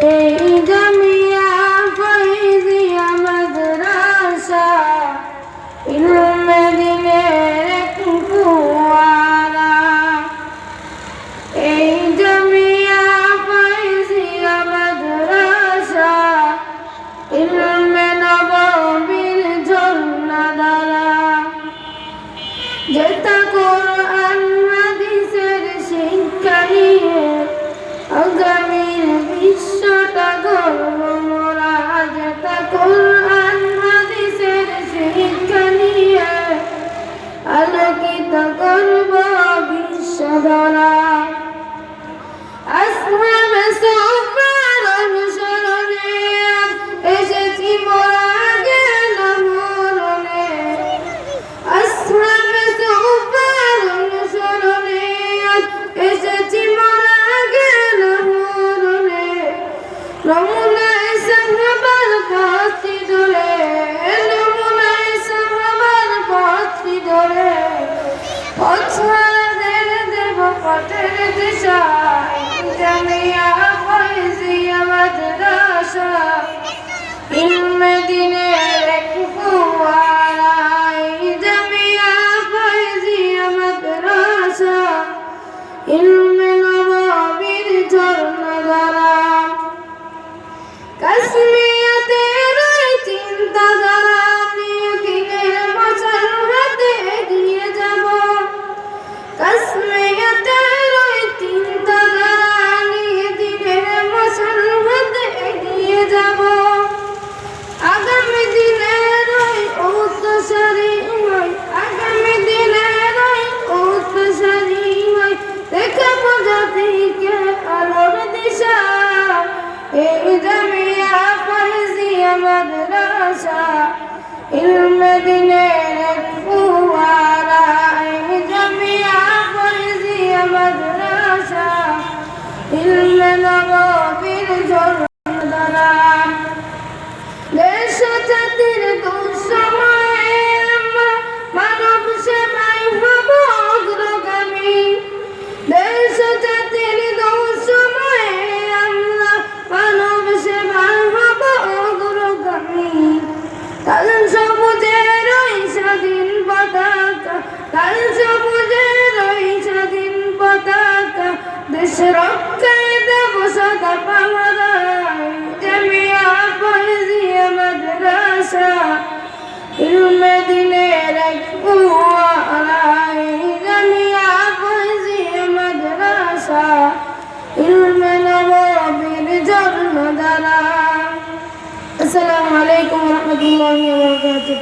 এই জামিয়া ফয়জিয়া মাদ্রাসা ইলমে দিনের এক ফোয়ারা। এই জামিয়া ফয়জিয়া মাদ্রাসা ইলমে নববীর ঝর্ণাধারা। যেটা কোরআন হাদিসের শিক্ষা নিয়ে আগামীর বিশ্বটা গড়ব মোরা। যেটা কোরআন হাদিসের শিক্ষা নিয়ে আলোকিত করব বিশ্বধরা। আসহাবে সুফার অনুসরণে এসেছি মোরা গেলাম মরণে। আসহাবে সুফার অনুসরণে এসেছি মোরা গেলাম মরণে। নমুনায় সাহাবার পথটি ধরে, নমুনায় সাহাবার পথটি ধরে পথহারাদের দেব পথের দিশা। জামিয়া ফয়জিয়া মাদ্রাসা ইলমে দিনের এক ফোয়ারা। জামিয়া ফয়জিয়া মাদ্রাসা ইলমে নববীর ঝর্ণাধারা। কাশ্মীরের ওই চিন্তাধারা নিয়ে দিনের মশাল হাতে এগিয়ে যাব। কাশ্মীরের ওই চিন্তাধারা নিয়ে দিনের মশাল হাতে এগিয়ে যাব। আগামী দিনের ওই উত্তরসূরি হই, আগামী দিনের ওই উত্তরসূরি হই দেখাব জাতিকে আলোর দিশা। এই জামিয়া ফয়জিয়া মাদ্রাসা ইলমে দিনের এক ফোয়ারা। এই জামিয়া ফয়জিয়া মাদ্রাসা ইলমে নববীর ঝর্ণাধারা। দেশ জাতির দুঃসময়ে আমরা মানব সেবায় হব অগ্রগামী। দেশ জাতির দুঃসময়ে আমরা মানব সেবায় হব অগ্রগামী। কাল সবুজের ওই স্বাধীন পতাকা, কাল সবুজের ওই স্বাধীন পতাকা দেশ রক্ষায় দেব সদা পাহারা। জামিয়া ফয়জিয়া মাদ্রাসা ইলমে দিনের এক ফোয়ারা। জামিয়া ফয়জিয়া মাদ্রাসা ইলমে নববীর ঝর্ণাধারা। আসসালামু আলাইকুম ওয়া রাহমাতুল্লাহি ওয়া বারাকাতুহু।